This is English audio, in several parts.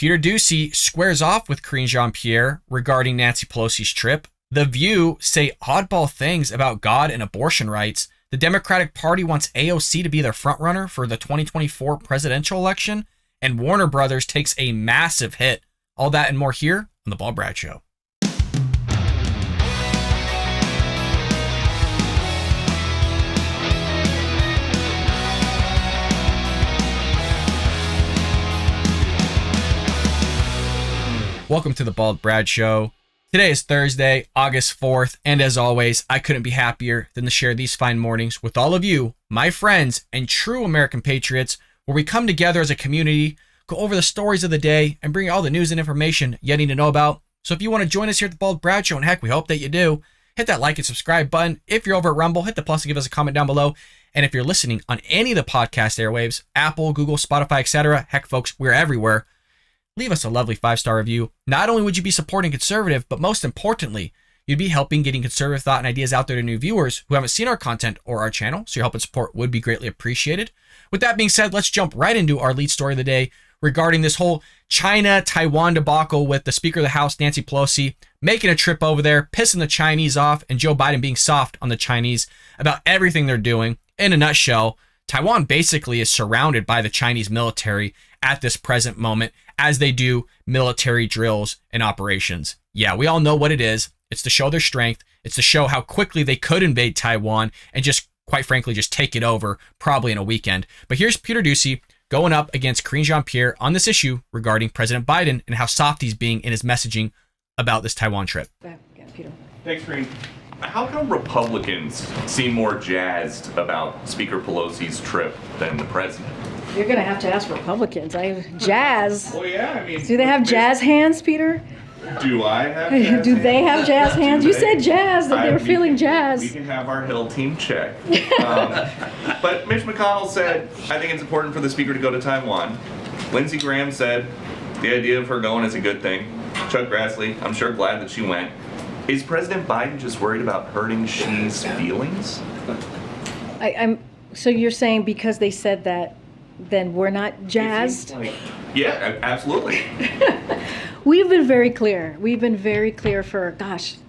Peter Doocy squares off with Karine Jean-Pierre regarding Nancy Pelosi's trip. The View say oddball things about God and abortion rights. The Democratic Party wants AOC to be their frontrunner for the 2024 presidential election. And Warner Brothers takes a massive hit. All that and more here on The Bald Brad Show. Welcome to The Bald Brad Show. Today is Thursday, August 4th, and as always, I couldn't be happier than to share these fine mornings with all of you, my friends and true American patriots, where we come together as a community, go over the stories of the day, and bring you all the news and information you need to know about. So if you want to join us here at The Bald Brad Show, and heck, we hope that you do, hit that like and subscribe button. If you're over at Rumble, hit the plus and give us a comment down below. And if you're listening on any of the podcast airwaves, Apple, Google, Spotify, etc., heck, folks, we're everywhere. Leave us a lovely 5-star review. Not only would you be supporting conservative, but most importantly, you'd be helping getting conservative thought and ideas out there to new viewers who haven't seen our content or our channel, so your help and support would be greatly appreciated. With that being said, let's jump right into our lead story of the day regarding this whole China-Taiwan debacle with the Speaker of the House, Nancy Pelosi, making a trip over there, pissing the Chinese off, and Joe Biden being soft on the Chinese about everything they're doing. In a nutshell, Taiwan basically is surrounded by the Chinese military at this present moment as they do military drills and operations. Yeah, we all know what it is. It's to show their strength. It's to show how quickly they could invade Taiwan and just, quite frankly, just take it over probably in a weekend. But here's Peter Doocy going up against Karine Jean-Pierre on this issue regarding President Biden and how soft he's being in his messaging about this Taiwan trip. Yeah, Peter. Thanks, Karine. How come Republicans seem more jazzed about Speaker Pelosi's trip than the president? You're going to ask Republicans. Jazz. Well, yeah, I mean... Do they have jazz hands, Peter? Do I have jazz Do hands? they have jazz hands? You said jazz, that they were feeling jazz. We can have our Hill team check. But Mitch McConnell said, I think it's important for the Speaker to go to Taiwan. Lindsey Graham said, the idea of her going is a good thing. Chuck Grassley, I'm sure glad that she went. Is President Biden just worried about hurting Xi's feelings? So you're saying because they said that, then we're not jazzed? Yeah, absolutely. We've been very clear. We've been very clear for,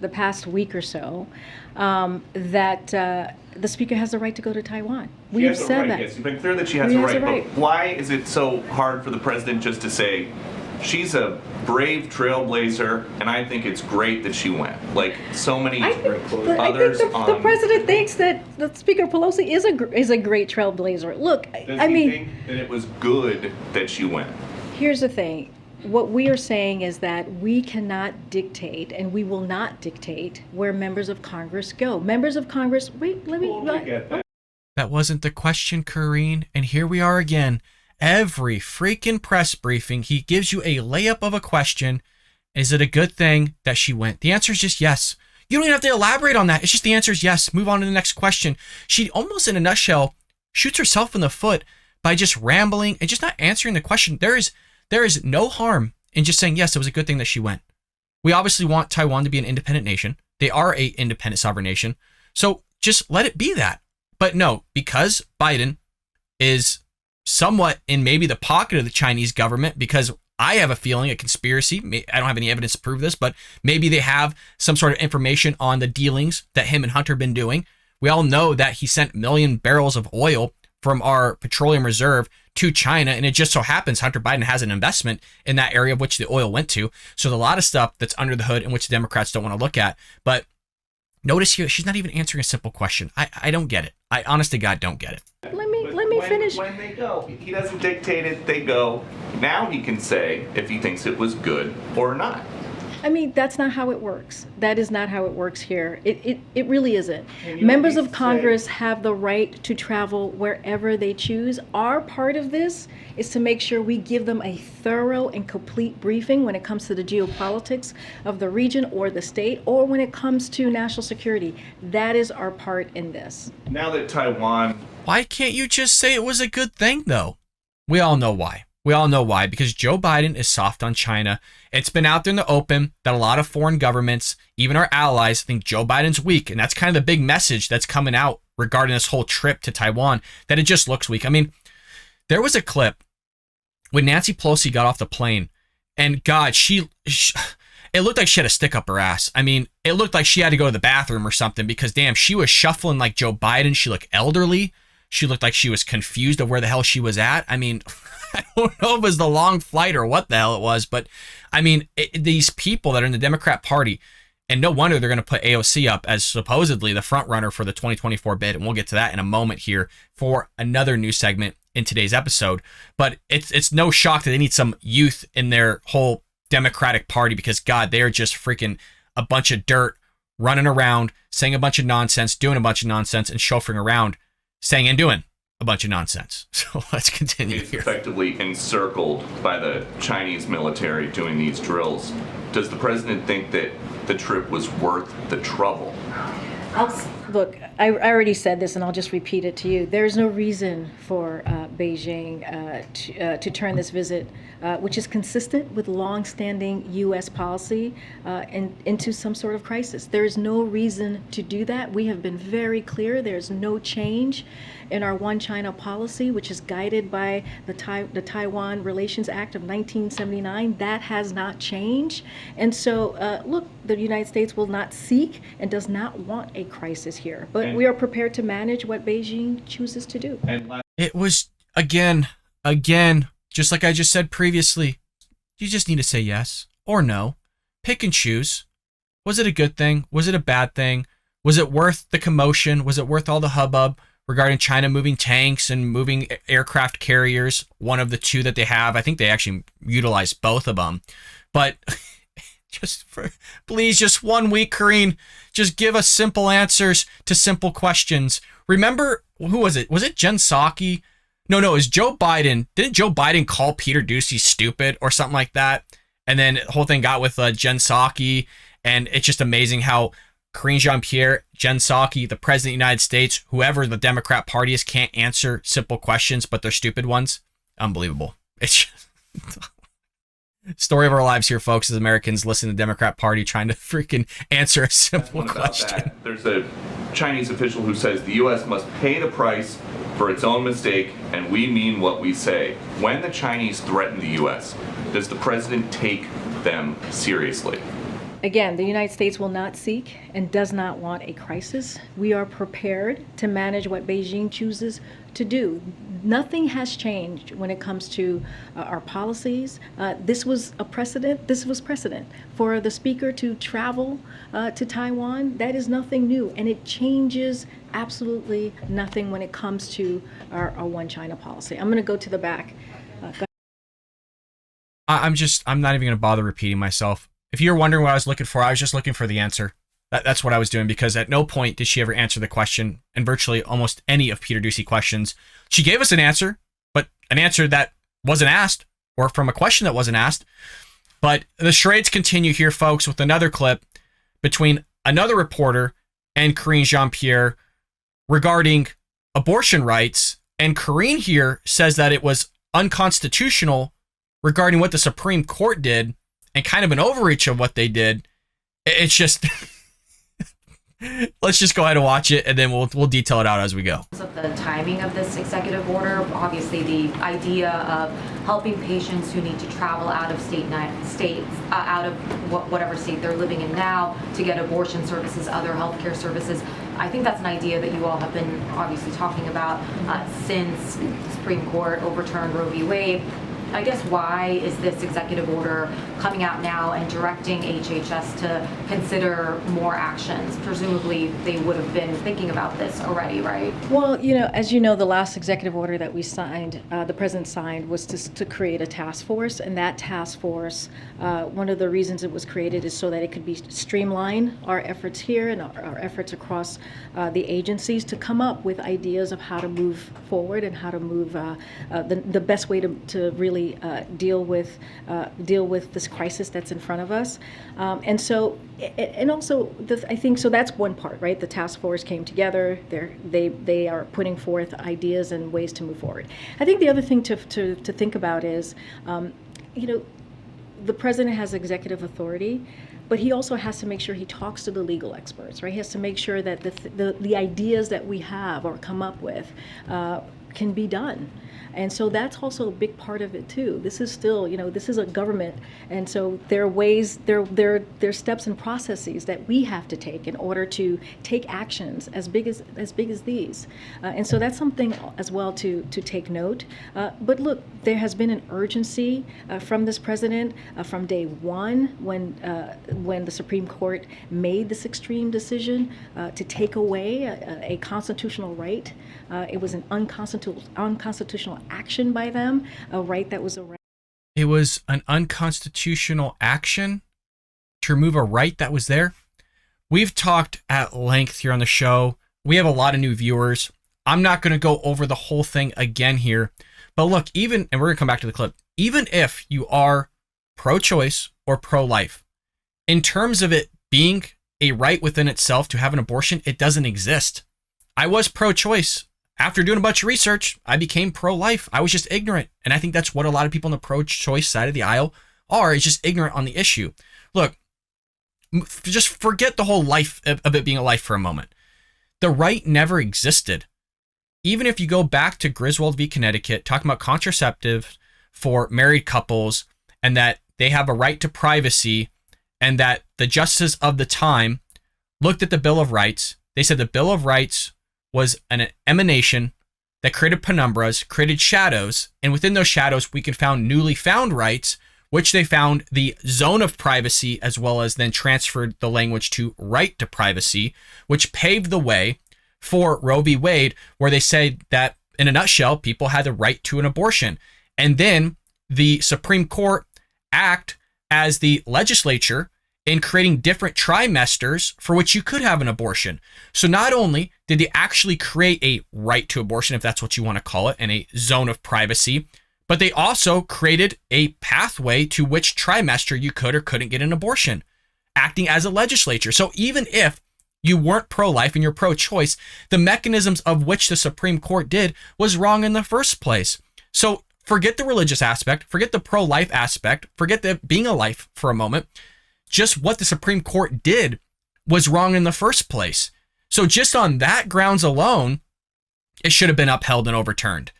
the past week or so, that the Speaker has the right to go to Taiwan. We've said that. Yes, you've been clear that she has the right. But why is it so hard for the president just to say, she's a brave trailblazer, and I think it's great that she went. Like so many others. The president thinks that the Speaker Pelosi is a great trailblazer. Look, Does he think that it was good that she went? Here's the thing. What we are saying is that we cannot dictate, and we will not dictate where members of Congress go. Members of Congress. Wait, let me. Get that. That wasn't the question, Karine, and here we are again. Every freaking press briefing, he gives you a layup of a question. Is it a good thing that she went? The answer is just yes. You don't even have to elaborate on that. It's just the answer is yes. Move on to the next question. She almost in a nutshell shoots herself in the foot by just rambling and just not answering the question. There is no harm in just saying, yes, it was a good thing that she went. We obviously want Taiwan to be an independent nation. They are an independent sovereign nation. So just let it be that. But no, because Biden is somewhat in maybe the pocket of the Chinese government, because I have a feeling, a conspiracy, I don't have any evidence to prove this, but maybe they have some sort of information on the dealings that him and Hunter have been doing. We all know that he sent 1 million barrels of oil from our petroleum reserve to China, and it just so happens Hunter Biden has an investment in that area of which the oil went to. So there's a lot of stuff that's under the hood in which the Democrats don't want to look at. But notice here, she's not even answering a simple question. I don't get it. I honest to God don't get it. Let me finish. When they go, he doesn't dictate it, they go. Now he can say if he thinks it was good or not. I mean, that's not how it works. That is not how it works here. It really isn't. Members of Congress have the right to travel wherever they choose. Our part of this is to make sure we give them a thorough and complete briefing when it comes to the geopolitics of the region or the state, or when it comes to national security. That is our part in this. Now that Taiwan... Why can't you just say it was a good thing, though? We all know why. We all know why, because Joe Biden is soft on China. It's been out there in the open that a lot of foreign governments, even our allies, think Joe Biden's weak. And that's kind of the big message that's coming out regarding this whole trip to Taiwan, that it just looks weak. I mean, there was a clip when Nancy Pelosi got off the plane And God, it looked like she had a stick up her ass. I mean, it looked like she had to go to the bathroom or something because damn, she was shuffling like Joe Biden. She looked elderly. She looked like she was confused of where the hell she was at. I mean, I don't know if it was the long flight or what the hell it was, but I mean, these people that are in the Democrat Party, and no wonder they're going to put AOC up as supposedly the front runner for the 2024 bid. And we'll get to that in a moment here for another news segment in today's episode. But it's no shock that they need some youth in their whole Democratic Party because, God, they're just freaking a bunch of dirt running around, saying a bunch of nonsense, doing a bunch of nonsense, and chauffeuring around, saying and doing a bunch of nonsense. So let's continue He's here. effectively encircled by the Chinese military doing these drills. Does the president think that the trip was worth the trouble? Look, I already said this, and I'll just repeat it to you. There's no reason for Beijing to turn this visit, which is consistent with longstanding U.S. policy, into some sort of crisis. There is no reason to do that. We have been very clear. There's no change in our One China policy, which is guided by the Taiwan Relations Act of 1979. That has not changed. And so, look, the United States will not seek and does not want a crisis here. But we are prepared to manage what Beijing chooses to do. It was, again, just like I just said previously, you just need to say yes or no. Pick and choose. Was it a good thing? Was it a bad thing? Was it worth the commotion? Was it worth all the hubbub regarding China moving tanks and moving aircraft carriers? One of the two that they have. I think they actually utilize both of them. But please, just 1 week, Karine, just give us simple answers to simple questions. Remember, who was it? Was it Jen Psaki? No, it was Joe Biden. Didn't Joe Biden call Peter Doocy stupid or something like that? And then the whole thing got with Jen Psaki, and it's just amazing how Karine Jean-Pierre, Jen Psaki, the president of the United States, whoever the Democrat Party is, can't answer simple questions, but they're stupid ones. Unbelievable. It's just story of our lives here, folks, as Americans listen to the Democrat Party trying to freaking answer a simple question. There's a Chinese official who says the U.S. must pay the price for its own mistake, and we mean what we say. When the Chinese threaten the U.S., does the president take them seriously? Again, the United States will not seek and does not want a crisis. We are prepared to manage what Beijing chooses to do. Nothing has changed when it comes to our policies. This was precedent for the speaker to travel to Taiwan. That is nothing new, and it changes absolutely nothing when it comes to our One China policy. I'm going to go to the back. I'm not even going to bother repeating myself. If you're wondering what I was looking for, I was just looking for the answer. That's what I was doing, because at no point did she ever answer the question, and virtually almost any of Peter Doocy questions. She gave us an answer, but an answer that wasn't asked, or from a question that wasn't asked. But the charades continue here, folks, with another clip between another reporter and Karine Jean-Pierre regarding abortion rights. And Karine here says that it was unconstitutional regarding what the Supreme Court did, and kind of an overreach of what they did. It's just, let's just go ahead and watch it, and then we'll detail it out as we go. Of the timing of this executive order, obviously the idea of helping patients who need to travel out of out of whatever state they're living in now to get abortion services, other healthcare services. I think that's an idea that you all have been obviously talking about since the Supreme Court overturned Roe v. Wade. I guess why is this executive order coming out now and directing HHS to consider more actions? Presumably they would have been thinking about this already, right? Well, as you know, the last executive order that we signed, the president signed, was to create a task force. And that task force, one of the reasons it was created is so that it could be streamline our efforts here and our efforts across the agencies to come up with ideas of how to move forward and how to move the best way to really deal with this crisis that's in front of us, and also I think so. That's one part, right? The task force came together. They are putting forth ideas and ways to move forward. I think the other thing to think about is, the president has executive authority, but he also has to make sure he talks to the legal experts, right? He has to make sure that the ideas that we have or come up with can be done. And so that's also a big part of it too. This is still, this is a government, and so there are ways, there are steps and processes that we have to take in order to take actions as big as these. And so that's something as well to take note. But look, there has been an urgency from this president from day one when the Supreme Court made this extreme decision to take away a constitutional right. It was an unconstitutional action by them, a right that was a right. It was an unconstitutional action to remove a right that was there. We've talked at length here on the show. We have a lot of new viewers. I'm not going to go over the whole thing again here. But look, and we're going to come back to the clip, even if you are pro-choice or pro-life, in terms of it being a right within itself to have an abortion, it doesn't exist. I was pro-choice. After doing a bunch of research, I became pro-life. I was just ignorant. And I think that's what a lot of people on the pro-choice side of the aisle are, is just ignorant on the issue. Look, just forget the whole life of it being a life for a moment. The right never existed. Even if you go back to Griswold v. Connecticut, talking about contraceptives for married couples and that they have a right to privacy, and that the justices of the time looked at the Bill of Rights. They said the Bill of Rights was an emanation that created penumbras, created shadows, and within those shadows, we could found newly found rights, which they found the zone of privacy, as well as then transferred the language to right to privacy, which paved the way for Roe v. Wade, where they said that, in a nutshell, people had the right to an abortion. And then the Supreme Court act as the legislature in creating different trimesters for which you could have an abortion. So not only did they actually create a right to abortion, if that's what you want to call it, and a zone of privacy, but they also created a pathway to which trimester you could or couldn't get an abortion, acting as a legislature. So even if you weren't pro-life and you're pro-choice, the mechanisms of which the Supreme Court did was wrong in the first place. So forget the religious aspect, forget the pro-life aspect, forget the being a life for a moment. Just what the Supreme Court did was wrong in the first place. So just on that grounds alone, it should have been upheld and overturned.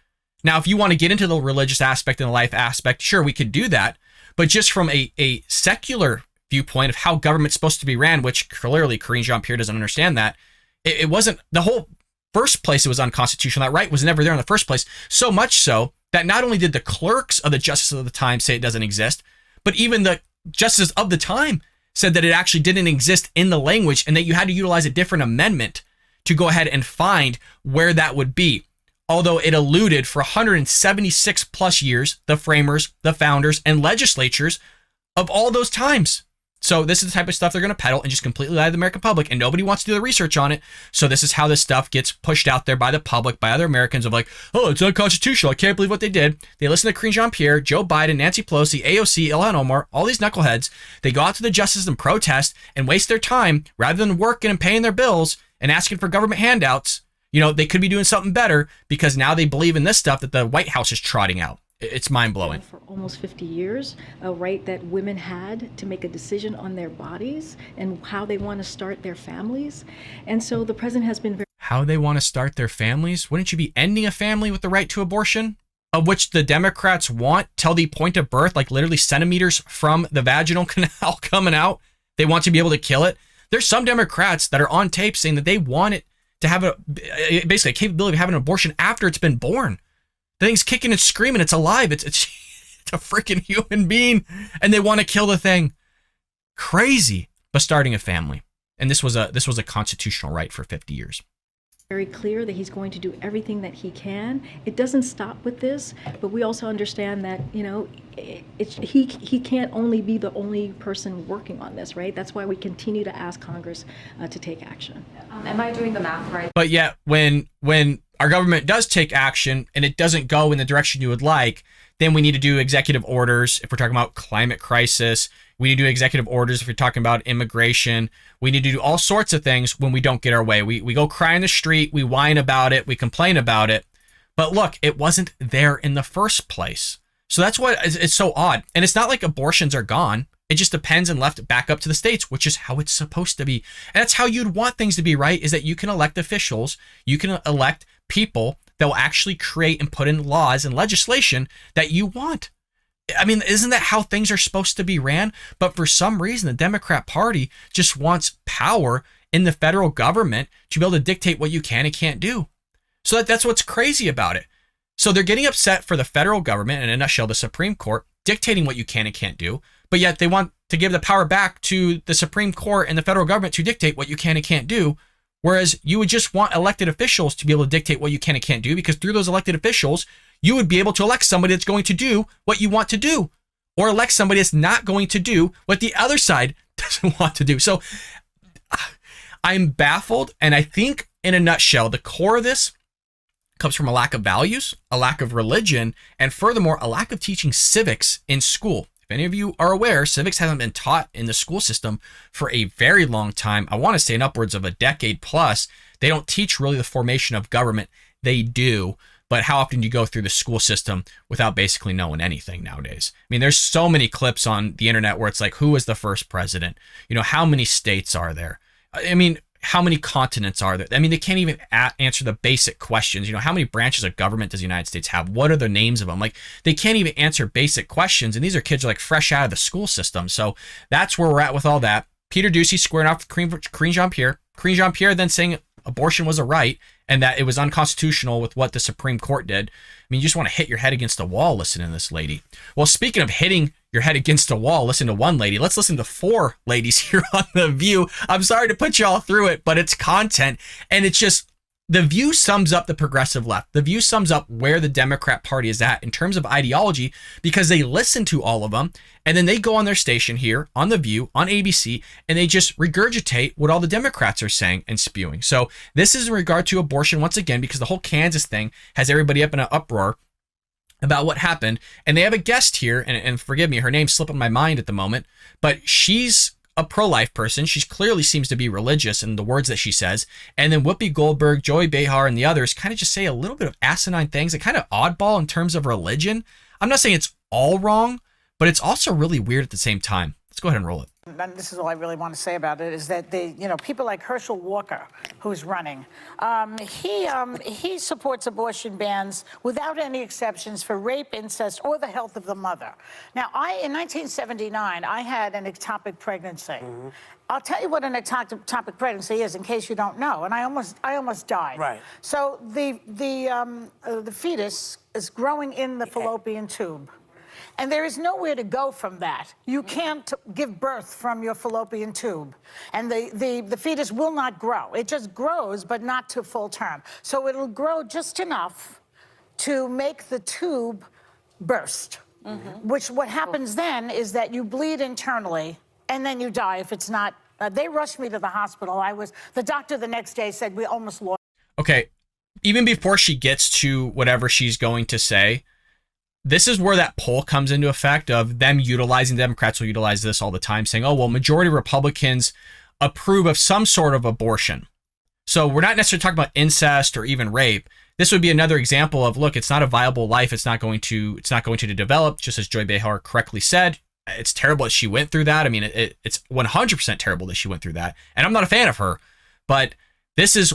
Now, if you want to get into the religious aspect and the life aspect, sure, we could do that. But just from a secular viewpoint of how government's supposed to be ran, which clearly Karine Jean-Pierre doesn't understand that, it wasn't, the whole first place it was unconstitutional. That right was never there in the first place. So much so that not only did the clerks of the justices of the time say it doesn't exist, but even the justices of the time said that it actually didn't exist in the language and that you had to utilize a different amendment to go ahead and find where that would be. Although it eluded for 176 plus years, the framers, the founders, and legislatures of all those times. So this is the type of stuff they're going to peddle and just completely lie to the American public, and nobody wants to do the research on it. So this is how this stuff gets pushed out there by the public, by other Americans of like, oh, it's unconstitutional. I can't believe what they did. They listen to Karine Jean-Pierre, Joe Biden, Nancy Pelosi, AOC, Ilhan Omar, all these knuckleheads. They go out to the justices and protest and waste their time rather than working and paying their bills and asking for government handouts. You know, they could be doing something better because now they believe in this stuff that the White House is trotting out. It's mind-blowing. For almost 50 years, a right that women had to make a decision on their bodies and how they want to start their families. And so the president has been very... How they want to start their families? Wouldn't you be ending a family with the right to abortion? Of which the Democrats want till the point of birth, like literally centimeters from the vaginal canal coming out. They want to be able to kill it. There's some Democrats that are on tape saying that they want it to have basically a capability of having an abortion after it's been born. The thing's kicking and screaming. It's alive. It's a freaking human being, and they want to kill the thing. Crazy. But starting a family, and this was a constitutional right for 50 years. Very clear that he's going to do everything that he can. It doesn't stop with this, but we also understand that he can't only be the only person working on this, right? That's why we continue to ask Congress to take action. Am I doing the math right? But yet, when our government does take action and it doesn't go in the direction you would like, then we need to do executive orders. If we're talking about climate crisis, we need to do executive orders. If you're talking about immigration, we need to do all sorts of things when we don't get our way. We go cry in the street, we whine about it, we complain about it. But look, it wasn't there in the first place. So that's what it's so odd. And it's not like abortions are gone. It just depends and left back up to the states, which is how it's supposed to be. And that's how you'd want things to be, right? Is that you can elect officials, you can elect people that will actually create and put in laws and legislation that you want. I mean, isn't that how things are supposed to be ran? But for some reason, the Democrat Party just wants power in the federal government to be able to dictate what you can and can't do. So that's what's crazy about it. So they're getting upset for the federal government, and in a nutshell, the Supreme Court, dictating what you can and can't do, but yet they want to give the power back to the Supreme Court and the federal government to dictate what you can and can't do, whereas you would just want elected officials to be able to dictate what you can and can't do, because through those elected officials, you would be able to elect somebody that's going to do what you want to do, or elect somebody that's not going to do what the other side doesn't want to do. So I'm baffled, and I think in a nutshell, the core of this comes from a lack of values, a lack of religion, and furthermore, a lack of teaching civics in school. If any of you are aware, civics hasn't been taught in the school system for a very long time. I want to say in upwards of a decade plus. They don't teach really the formation of government. They do, but how often do you go through the school system without basically knowing anything nowadays? I mean, there's so many clips on the internet where it's like, who was the first president? You know, how many states are there? I mean, how many continents are there? I mean, they can't even answer the basic questions. You know, how many branches of government does the United States have? What are the names of them? Like, they can't even answer basic questions. And these are kids who are like fresh out of the school system. So that's where we're at with all that. Peter Doocy squaring off with Karine Jean-Pierre. Karine Jean-Pierre then saying abortion was a right and that it was unconstitutional with what the Supreme Court did. I mean, you just want to hit your head against the wall listening to this lady. Well, speaking of hitting your head against the wall, listen to one lady. Let's listen to four ladies here on The View. I'm sorry to put you all through it, but it's content. And it's just, The View sums up the progressive left. The View sums up where the Democrat Party is at in terms of ideology, because they listen to all of them, and then they go on their station here on The View, on ABC, and they just regurgitate what all the Democrats are saying and spewing. So this is in regard to abortion once again, because the whole Kansas thing has everybody up in an uproar about what happened. And they have a guest here, and forgive me, her name's slipping my mind at the moment, but she's a pro-life person. She clearly seems to be religious in the words that she says. And then Whoopi Goldberg, Joy Behar, and the others kind of just say a little bit of asinine things, that kind of oddball in terms of religion. I'm not saying it's all wrong, but it's also really weird at the same time. Let's go ahead and roll it. And this is all I really want to say about it, is that people like Herschel Walker, who's running, he supports abortion bans without any exceptions for rape, incest, or the health of the mother. Now, in 1979, I had an ectopic pregnancy. Mm-hmm. I'll tell you what an ectopic pregnancy is, in case you don't know. And I almost died. Right. So the fetus is growing in the fallopian tube. And there is nowhere to go from that. You can't give birth from your fallopian tube. And the fetus will not grow. It just grows, but not to full term. So it'll grow just enough to make the tube burst. Mm-hmm. What happens then is that you bleed internally, and then you die if it's not. They rushed me to the hospital. The doctor the next day said we almost lost. Okay, even before she gets to whatever she's going to say, this is where that poll comes into effect of them utilizing, Democrats will utilize this all the time, saying, oh, well, majority of Republicans approve of some sort of abortion. So we're not necessarily talking about incest or even rape. This would be another example of, look, it's not a viable life. It's not going to develop, just as Joy Behar correctly said. It's terrible that she went through that. I mean, it's 100% terrible that she went through that. And I'm not a fan of her, but this is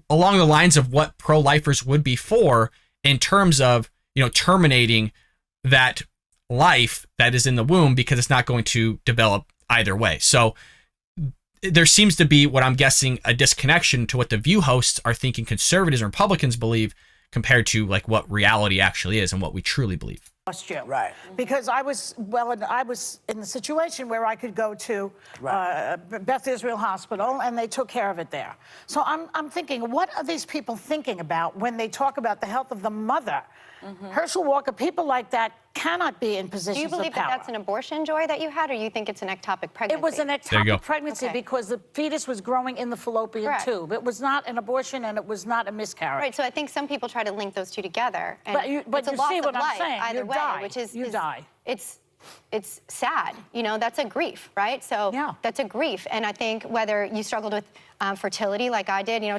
along the lines of what pro-lifers would be for in terms of, terminating that life that is in the womb, because it's not going to develop either way. So there seems to be, what I'm guessing, a disconnection to what the View hosts are thinking conservatives and Republicans believe compared to like what reality actually is and what we truly believe. You. Right. Because I was in the situation where I could go to Beth Israel Hospital, and they took care of it there. So I'm thinking, what are these people thinking about when they talk about the health of the mother? Mm-hmm. Herschel Walker, people like that cannot be in positions of power. Do you believe that that's an abortion, Joy, that you had, or you think it's an ectopic pregnancy? It was an ectopic pregnancy because the fetus was growing in the fallopian tube. It was not an abortion, and it was not a miscarriage. Right, so I think some people try to link those two together. And but it's you a loss see what of I'm life saying. either way, die. Which is you die. It's sad, that's a grief, right? So that's a grief. And I think whether you struggled with fertility like I did, you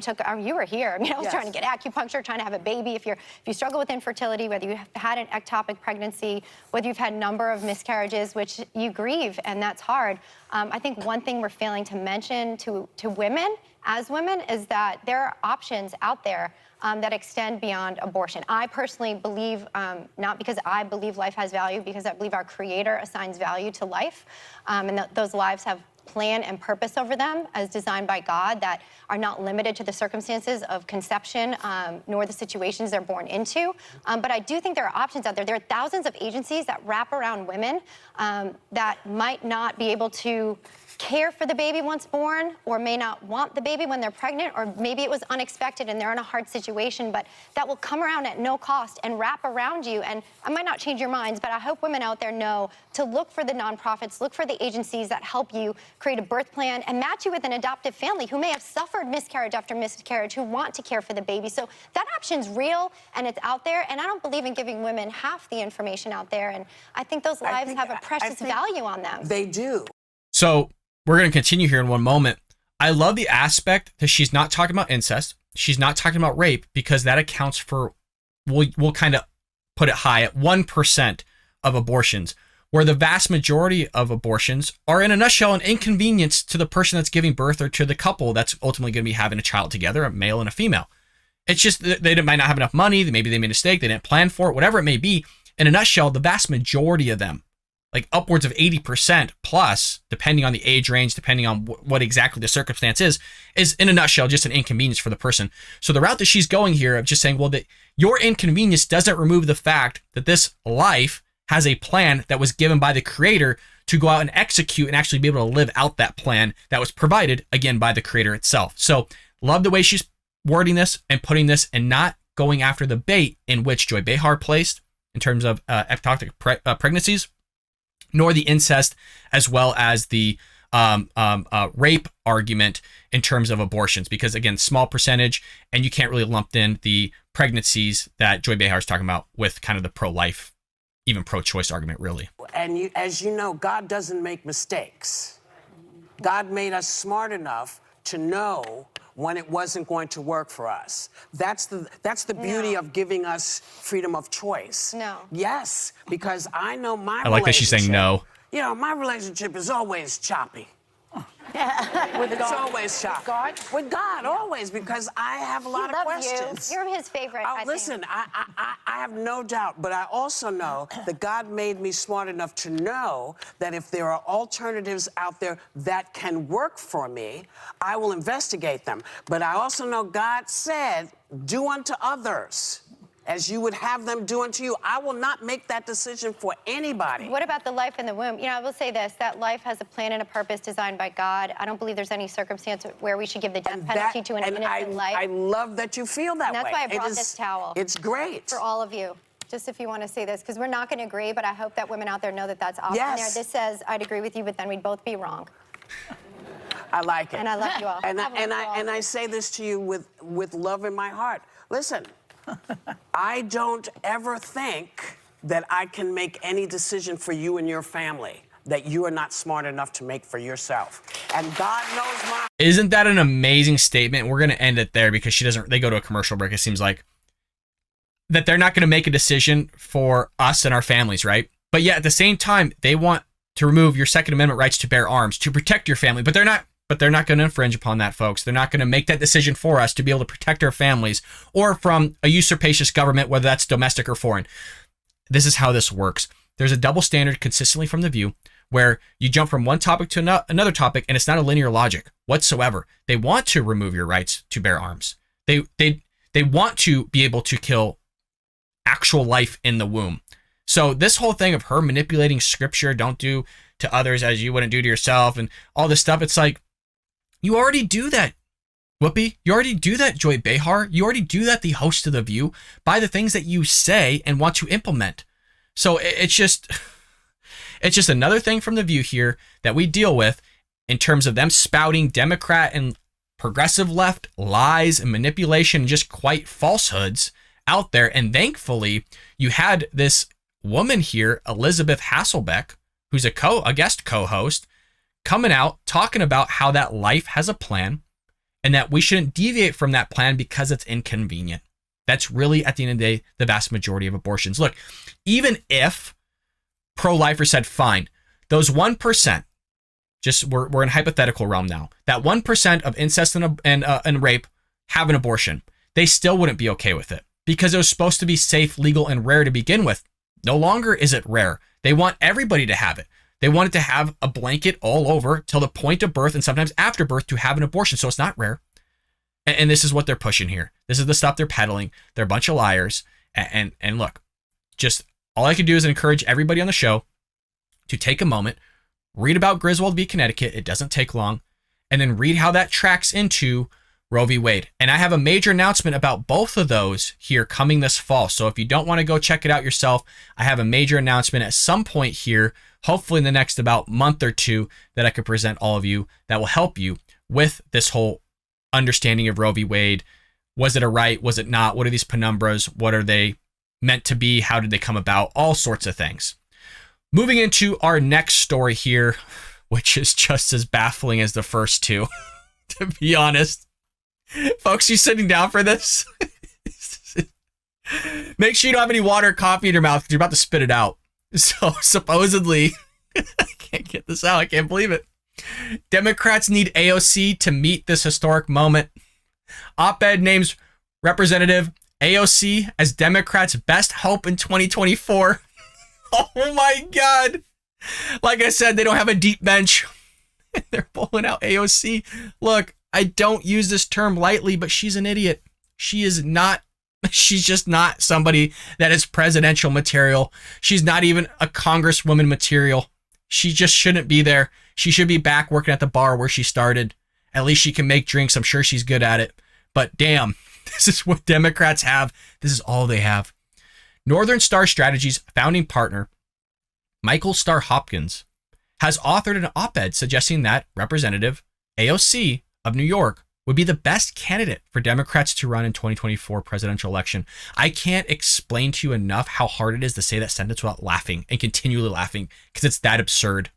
were here. I was trying to get acupuncture, trying to have a baby. If you struggle with infertility, whether you had an ectopic pregnancy, whether you've had a number of miscarriages, which you grieve, and that's hard. I think one thing we're failing to mention to women, as women, is that there are options out there that extend beyond abortion. I personally believe, not because I believe life has value, because I believe our Creator assigns value to life, and those lives have plan and purpose over them as designed by God that are not limited to the circumstances of conception nor the situations they're born into. But I do think there are options out there. There are thousands of agencies that wrap around women that might not be able to care for the baby once born, or may not want the baby when they're pregnant, or maybe it was unexpected and they're in a hard situation, but that will come around at no cost and wrap around you. And I might not change your minds, but I hope women out there know to look for the nonprofits, look for the agencies that help you create a birth plan and match you with an adoptive family who may have suffered miscarriage after miscarriage, who want to care for the baby. So that option's real and it's out there, and I don't believe in giving women half the information out there, and I think those lives have a precious value on them. They do. So we're going to continue here in one moment. I love the aspect that she's not talking about incest. She's not talking about rape, because that accounts for, we'll kind of put it high at 1% of abortions, where the vast majority of abortions are, in a nutshell, an inconvenience to the person that's giving birth or to the couple that's ultimately going to be having a child together, a male and a female. It's just that they might not have enough money. Maybe they made a mistake. They didn't plan for it, whatever it may be. In a nutshell, the vast majority of them, like upwards of 80% plus, depending on the age range, depending on what exactly the circumstance is in a nutshell just an inconvenience for the person. So the route that she's going here of just saying, well, that your inconvenience doesn't remove the fact that this life has a plan that was given by the Creator to go out and execute and actually be able to live out that plan that was provided, again, by the Creator itself. So love the way she's wording this and putting this, and not going after the bait in which Joy Behar placed in terms of ectopic pregnancies, nor the incest, as well as the rape argument in terms of abortions, because again, small percentage, and you can't really lump in the pregnancies that Joy Behar is talking about with kind of the pro-life, even pro-choice argument, really. And as you know, God doesn't make mistakes. God made us smart enough to know when it wasn't going to work for us. That's the beauty of giving us freedom of choice. No. Yes, because I know my I like that she's saying no. You know, my relationship is always choppy. With It's God. always choppy. God? With God, always, because I have a lot of Loves questions. you. You're his favorite. I think. Listen, I have no doubt, but I also know that God made me smart enough to know that if there are alternatives out there that can work for me, I will investigate them. But I also know God said, do unto others as you would have them do unto you. I will not make that decision for anybody. What about the life in the womb? You know, I will say this, that life has a plan and a purpose designed by God. I don't believe there's any circumstance where we should give the death penalty to an innocent life. I love that you feel that And that's way. why I brought this towel. It's great. For all of you, just if you want to say this, because we're not going to agree, but I hope that women out there know that that's option there. Yes. This says, I'd agree with you, but then we'd both be wrong. I like it. And I love you all. And Have a wonderful I say this to you with love in my heart. Listen, I don't ever think that I can make any decision for you and your family that you are not smart enough to make for yourself. And God knows my... Isn't that an amazing statement? We're going to end it there because they go to a commercial break, it seems like. That they're not going to make a decision for us and our families, right? But yet at the same time, they want to remove your Second Amendment rights to bear arms, to protect your family, but they're not going to infringe upon that, folks. They're not going to make that decision for us to be able to protect our families or from a usurpacious government, whether that's domestic or foreign. This is how this works. There's a double standard consistently from The View where you jump from one topic to another topic, and it's not a linear logic whatsoever. They want to remove your rights to bear arms. They want to be able to kill actual life in the womb. So this whole thing of her manipulating scripture, don't do to others as you wouldn't do to yourself, and all this stuff, it's like, you already do that, Whoopi. You already do that, Joy Behar. You already do that, the host of The View, by the things that you say and want to implement. So it's just another thing from The View here that we deal with in terms of them spouting Democrat and progressive left lies and manipulation and just quite falsehoods out there. And thankfully, you had this woman here, Elizabeth Hasselbeck, who's a guest co-host, coming out talking about how that life has a plan and that we shouldn't deviate from that plan because it's inconvenient. That's really, at the end of the day, the vast majority of abortions. Look, even if pro-lifers said, fine, those 1%, we're in hypothetical realm now, that 1% of incest and rape have an abortion. they still wouldn't be okay with it because it was supposed to be safe, legal, and rare to begin with. No longer is it rare. They want everybody to have it. They want it to have a blanket all over till the point of birth and sometimes after birth to have an abortion. So it's not rare. And this is what they're pushing here. This is the stuff they're peddling. They're a bunch of liars. And look, just all I can do is encourage everybody on the show to take a moment, read about Griswold v. Connecticut. It doesn't take long. And then read how that tracks into Roe v. Wade. And I have a major announcement about both of those here coming this fall. So if you don't want to go check it out yourself, I have a major announcement at some point here, hopefully in the next about month or two, that I could present all of you that will help you with this whole understanding of Roe v. Wade. Was it a right? Was it not? What are these penumbras? What are they meant to be? How did they come about? All sorts of things. Moving into our next story here, which is just as baffling as the first two, to be honest. Folks, you sitting down for this? Make sure you don't have any water or coffee in your mouth because you're about to spit it out. So supposedly, I can't get this out. I can't believe it. Democrats need AOC to meet this historic moment. Op-ed names Representative AOC as Democrats' best hope in 2024. Oh my God. Like I said, they don't have a deep bench. They're pulling out AOC. Look, I don't use this term lightly, but she's an idiot. She's just not somebody that is presidential material. She's not even a congresswoman material. She just shouldn't be there. She should be back working at the bar where she started. At least she can make drinks. I'm sure she's good at it. But damn, this is what Democrats have. This is all they have. Northern Star Strategies founding partner, Michael Starr Hopkins, has authored an op-ed suggesting that Representative AOC of New York would be the best candidate for Democrats to run in 2024 presidential election. I can't explain to you enough how hard it is to say that sentence without laughing and continually laughing because it's that absurd.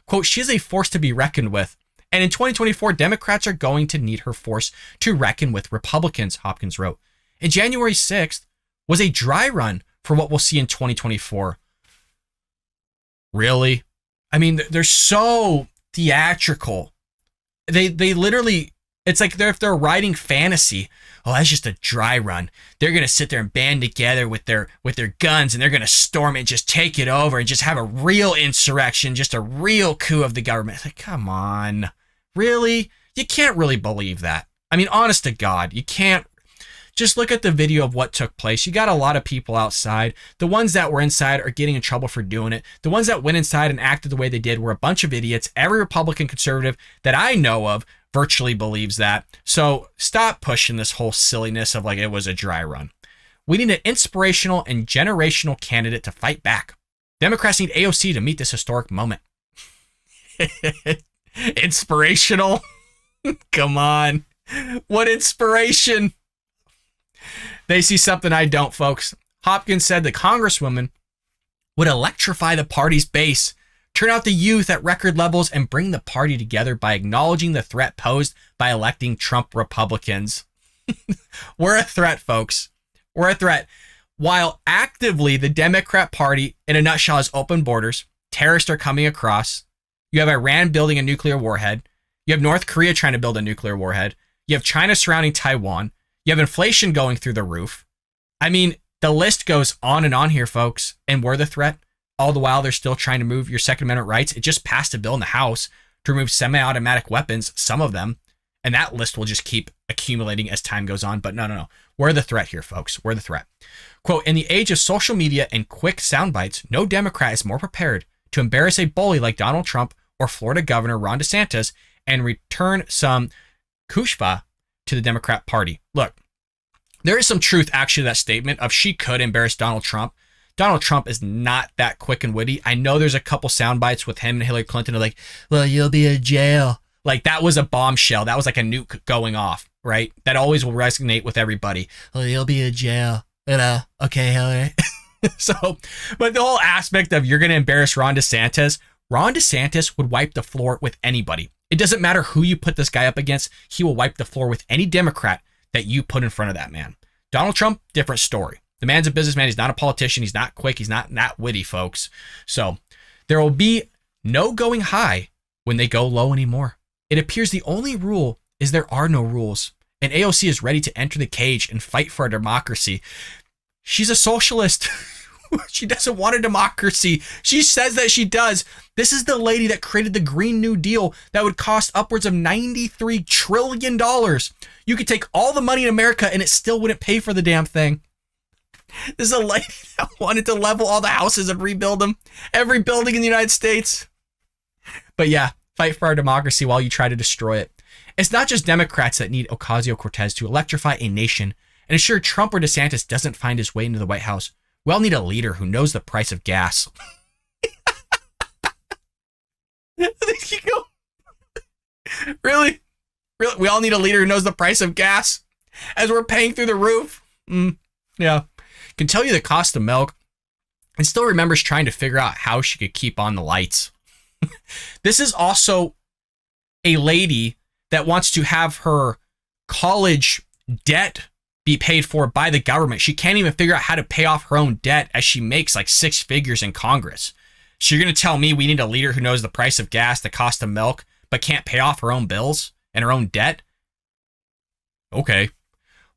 Quote, she is a force to be reckoned with. And in 2024, Democrats are going to need her force to reckon with Republicans, Hopkins wrote. And January 6th was a dry run for what we'll see in 2024. Really? I mean, they're so theatrical. They literally, it's like if they're writing fantasy. Oh, that's just a dry run. They're going to sit there and band together with their guns and they're going to storm it, just take it over and just have a real insurrection, just a real coup of the government. It's like, come on. Really? You can't really believe that. I mean, honest to God, you can't. Just look at the video of what took place. You got a lot of people outside. The ones that were inside are getting in trouble for doing it. The ones that went inside and acted the way they did were a bunch of idiots. Every Republican conservative that I know of virtually believes that. So stop pushing this whole silliness of like it was a dry run. We need an inspirational and generational candidate to fight back. Democrats need AOC to meet this historic moment. Inspirational? Come on. What inspiration? They see something I don't, folks. Hopkins said the Congresswoman would electrify the party's base, turn out the youth at record levels, and bring the party together by acknowledging the threat posed by electing Trump Republicans. We're a threat, folks. We're a threat. While actively the Democrat Party, in a nutshell, has open borders, terrorists are coming across, you have Iran building a nuclear warhead, you have North Korea trying to build a nuclear warhead, you have China surrounding Taiwan, you have inflation going through the roof. I mean, the list goes on and on here, folks. And we're the threat. All the while, they're still trying to move your Second Amendment rights. It just passed a bill in the House to remove semi-automatic weapons, some of them. And that list will just keep accumulating as time goes on. But no. We're the threat here, folks. We're the threat. Quote, in the age of social media and quick sound bites, no Democrat is more prepared to embarrass a bully like Donald Trump or Florida Governor Ron DeSantis and return some kushba to the Democrat Party. Look, there is some truth actually to that statement of she could embarrass Donald Trump. Donald Trump is not that quick and witty. I know there's a couple sound bites with him and Hillary Clinton are like, well, you'll be in jail. Like that was a bombshell. That was like a nuke going off, right? That always will resonate with everybody. Well, you'll be in jail. Okay, Hillary. So, but the whole aspect of you're going to embarrass Ron DeSantis would wipe the floor with anybody. It doesn't matter who you put this guy up against. He will wipe the floor with any Democrat that you put in front of that man. Donald Trump, different story. The man's a businessman. He's not a politician. He's not quick. He's not that witty, folks. So there will be no going high when they go low anymore. It appears the only rule is there are no rules. and AOC is ready to enter the cage and fight for a democracy. She's a socialist. She doesn't want a democracy. She says that she does. This is the lady that created the Green New Deal that would cost upwards of $93 trillion. You could take all the money in America and it still wouldn't pay for the damn thing. This is a lady that wanted to level all the houses and rebuild them. Every building in the United States. But yeah, fight for our democracy while you try to destroy it. It's not just Democrats that need Ocasio-Cortez to electrify a nation and ensure Trump or DeSantis doesn't find his way into the White House. We all need a leader who knows the price of gas. Really? Really? We all need a leader who knows the price of gas as we're paying through the roof? Yeah. Can tell you the cost of milk and still remembers trying to figure out how she could keep on the lights. This is also a lady that wants to have her college debt be paid for by the government. She can't even figure out how to pay off her own debt as she makes like 6 figures in Congress. So you're going to tell me we need a leader who knows the price of gas, the cost of milk, but can't pay off her own bills and her own debt? Okay.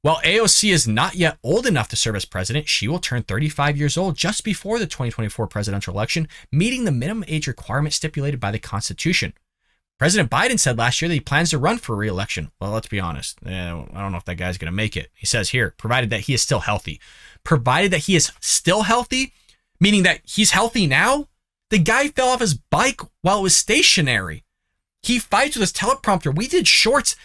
While AOC is not yet old enough to serve as president, she will turn 35 years old just before the 2024 presidential election, meeting the minimum age requirement stipulated by the Constitution. President Biden said last year that he plans to run for re-election. Well, let's be honest. I don't know if that guy's going to make it. He says here, provided that he is still healthy. Provided that he is still healthy, meaning that he's healthy now? The guy fell off his bike while it was stationary. He fights with his teleprompter. We did shorts.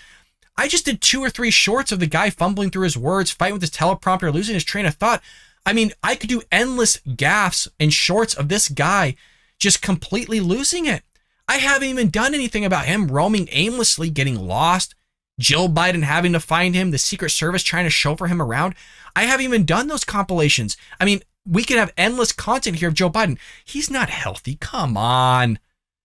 I just did 2 or 3 shorts of the guy fumbling through his words, fighting with his teleprompter, losing his train of thought. I mean, I could do endless gaffes and shorts of this guy just completely losing it. I haven't even done anything about him roaming aimlessly, getting lost, Jill Biden having to find him, the Secret Service trying to chauffeur him around. I haven't even done those compilations. I mean, we could have endless content here of Joe Biden. He's not healthy. Come on.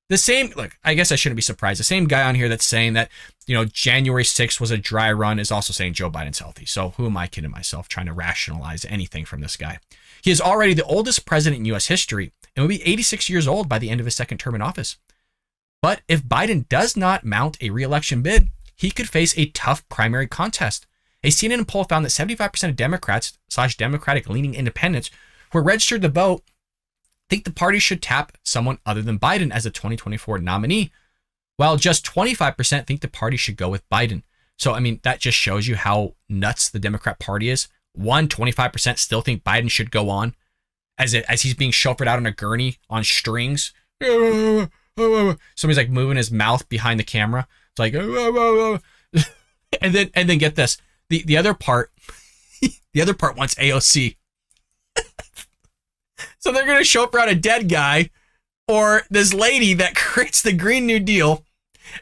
The same, look, I guess I shouldn't be surprised. The same guy on here that's saying that, January 6th was a dry run is also saying Joe Biden's healthy. So who am I kidding myself trying to rationalize anything from this guy? He is already the oldest president in U.S. history and will be 86 years old by the end of his second term in office. But if Biden does not mount a re-election bid, he could face a tough primary contest. A CNN poll found that 75% of Democratic-leaning independents who are registered to vote think the party should tap someone other than Biden as a 2024 nominee, while just 25% think the party should go with Biden. So, I mean, that just shows you how nuts the Democrat Party is. 25% still think Biden should go on as he's being chauffeured out on a gurney on strings. Somebody's like moving his mouth behind the camera. It's like, and then get this. The other part, wants AOC. So they're going to chauffeur out a dead guy or this lady that creates the Green New Deal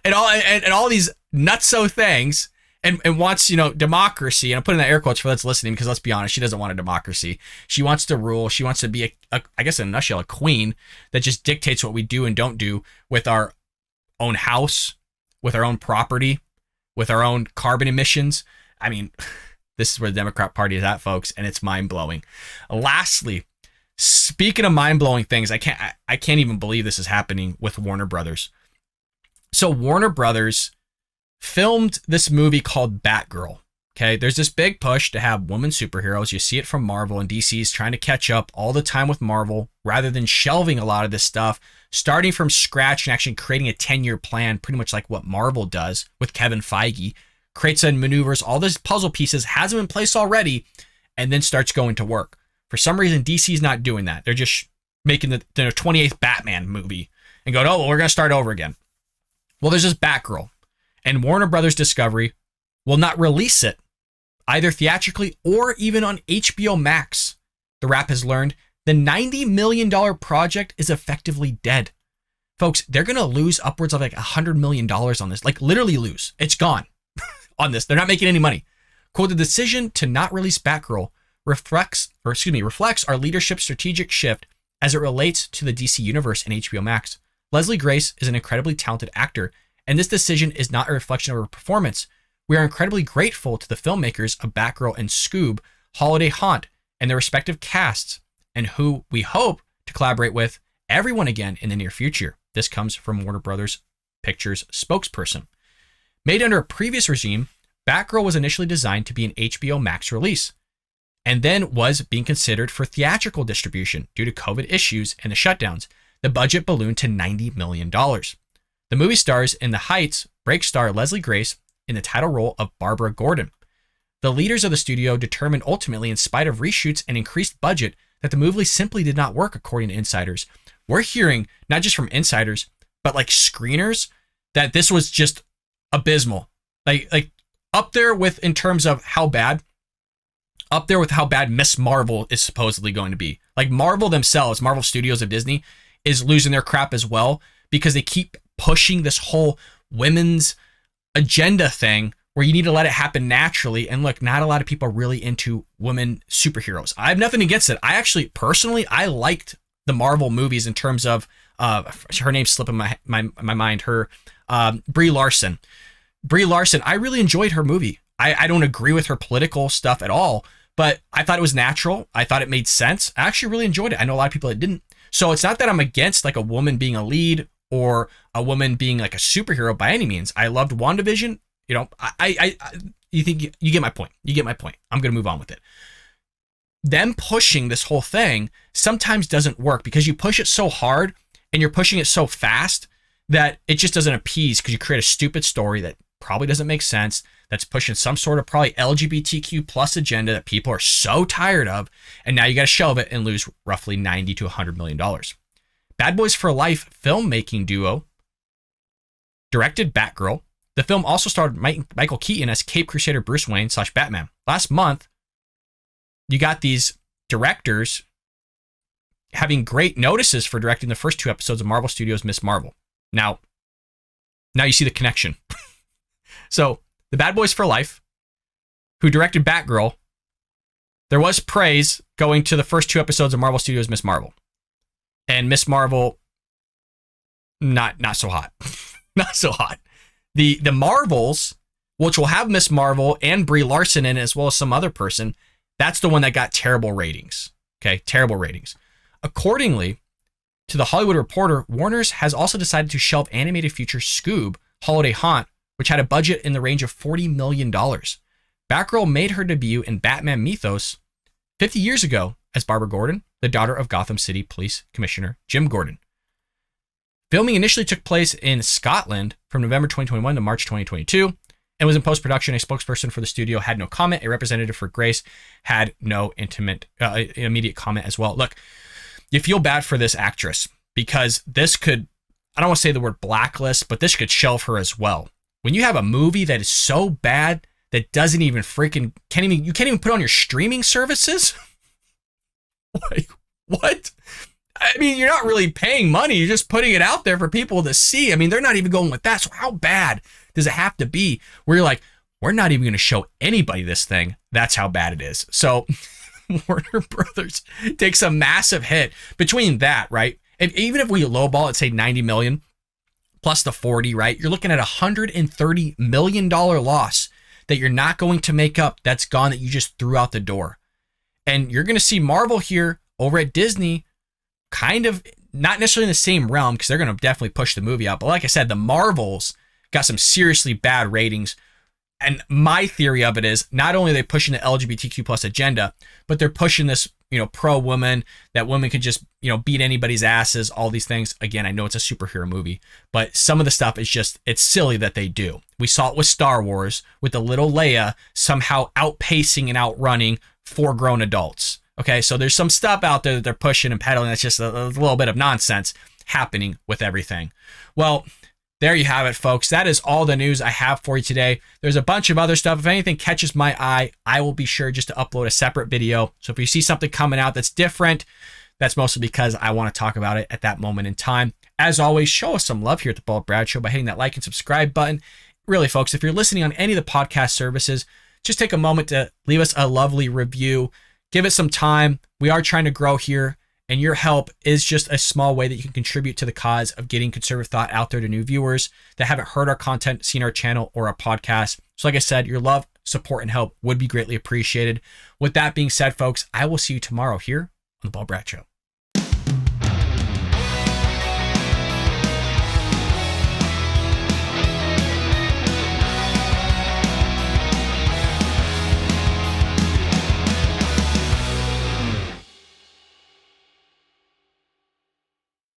and all these nutso things and wants, democracy. And I'm putting that air quotes for that's listening because let's be honest, she doesn't want a democracy. She wants to rule. She wants to be, I guess in a nutshell, a queen that just dictates what we do and don't do with our own house, with our own property, with our own carbon emissions. I mean, this is where the Democrat Party is at, folks, and it's mind-blowing. Lastly, speaking of mind-blowing things, I can't even believe this is happening with Warner Brothers. So Warner Brothers filmed this movie called Batgirl. Okay, there's this big push to have women superheroes. You see it from Marvel, and DC is trying to catch up all the time with Marvel rather than shelving a lot of this stuff, starting from scratch and actually creating a 10-year plan, pretty much like what Marvel does with Kevin Feige, creates and maneuvers all these puzzle pieces, has them in place already, and then starts going to work. For some reason, DC's not doing that. They're just making the 28th Batman movie and going, oh, well, we're going to start over again. Well, there's this Batgirl, and Warner Brothers Discovery will not release it either theatrically or even on HBO Max. The Wrap has learned the $90 million project is effectively dead. Folks, they're going to lose upwards of like $100 million on this, like literally lose. It's gone on this. They're not making any money. Quote, the decision to not release Batgirl reflects our leadership's strategic shift as it relates to the DC universe and HBO Max. Leslie Grace is an incredibly talented actor, and this decision is not a reflection of her performance. We are incredibly grateful to the filmmakers of Batgirl and Scoob, Holiday Haunt, and their respective casts, and who we hope to collaborate with everyone again in the near future. This comes from Warner Brothers Pictures spokesperson. Made under a previous regime, Batgirl was initially designed to be an HBO Max release and then was being considered for theatrical distribution due to COVID issues and the shutdowns. The budget ballooned to $90 million. The movie stars In the Heights break star Leslie Grace in the title role of Barbara Gordon. The leaders of the studio determined ultimately, in spite of reshoots and increased budget, that the movie simply did not work, according to insiders. We're hearing, not just from insiders, but like screeners, that this was just abysmal. Like up there with, in terms of how bad, up there with how bad Miss Marvel is supposedly going to be. Like Marvel themselves, Marvel Studios of Disney, is losing their crap as well because they keep pushing this whole women's agenda thing where you need to let it happen naturally. And look, not a lot of people are really into women superheroes. I have nothing against it. I actually, personally, I liked the Marvel movies in terms of, her name's slipping my mind, Brie Larson. Brie Larson, I really enjoyed her movie. I don't agree with her political stuff at all, but I thought it was natural. I thought it made sense. I actually really enjoyed it. I know a lot of people that didn't. So it's not that I'm against like a woman being a lead or a woman being like a superhero by any means. I loved WandaVision. You know, you think you get my point. You get my point. I'm going to move on with it. Them pushing this whole thing sometimes doesn't work because you push it so hard and you're pushing it so fast that it just doesn't appease because you create a stupid story that probably doesn't make sense, that's pushing some sort of probably LGBTQ plus agenda that people are so tired of, and now you got to shelve it and lose roughly $90 to $100 million. Bad Boys for Life filmmaking duo directed Batgirl. The film also starred Michael Keaton as Cape Crusader Bruce Wayne / Batman. Last month, you got these directors having great notices for directing the first 2 episodes of Marvel Studios' Miss Marvel. Now you see the connection. So, the Bad Boys for Life, who directed Batgirl, there was praise going to the first 2 episodes of Marvel Studios' Miss Marvel. And Miss Marvel, not so hot. Not so hot. The Marvels, which will have Miss Marvel and Brie Larson in it, as well as some other person, that's the one that got terrible ratings. Okay, terrible ratings. Accordingly to the Hollywood Reporter, Warner's has also decided to shelve animated feature Scoob, Holiday Haunt, which had a budget in the range of $40 million. Batgirl made her debut in Batman Mythos 50 years ago as Barbara Gordon, the daughter of Gotham City Police Commissioner Jim Gordon. Filming initially took place in Scotland from November 2021 to March 2022 and was in post-production. A spokesperson for the studio had no comment. A representative for Grace had no immediate comment as well. Look, you feel bad for this actress because this could, I don't want to say the word blacklist, but this could shelve her as well. When you have a movie that is so bad that doesn't even you can't even put on your streaming services? Like, what? I mean, you're not really paying money. You're just putting it out there for people to see. I mean, they're not even going with that. So how bad does it have to be where you're like, we're not even going to show anybody this thing? That's how bad it is. So Warner Brothers takes a massive hit between that, right? And even if we lowball it, say 90 million plus the 40, right? You're looking at $130 million loss that you're not going to make up. That's gone, that you just threw out the door. And you're going to see Marvel here over at Disney kind of not necessarily in the same realm because they're going to definitely push the movie out. But like I said, the Marvels got some seriously bad ratings. And my theory of it is not only are they pushing the LGBTQ plus agenda, but they're pushing this, pro-woman, that women can just, beat anybody's asses, all these things. Again, I know it's a superhero movie, but some of the stuff is just, it's silly that they do. We saw it with Star Wars, with the little Leia somehow outpacing and outrunning 4 grown adults. Okay, so there's some stuff out there that they're pushing and peddling that's just a little bit of nonsense happening with everything. Well, there you have it, folks. That is all the news I have for you today. There's a bunch of other stuff. If anything catches my eye, I will be sure just to upload a separate video. So if you see something coming out that's different, that's mostly because I want to talk about it at that moment in time. As always, show us some love here at the Bald Brad Show by hitting that like and subscribe button. Really, folks, if you're listening on any of the podcast services, just take a moment to leave us a lovely review. Give it some time. We are trying to grow here, and your help is just a small way that you can contribute to the cause of getting conservative thought out there to new viewers that haven't heard our content, seen our channel, or our podcast. So like I said, your love, support, and help would be greatly appreciated. With that being said, folks, I will see you tomorrow here on The Bald Brad Show.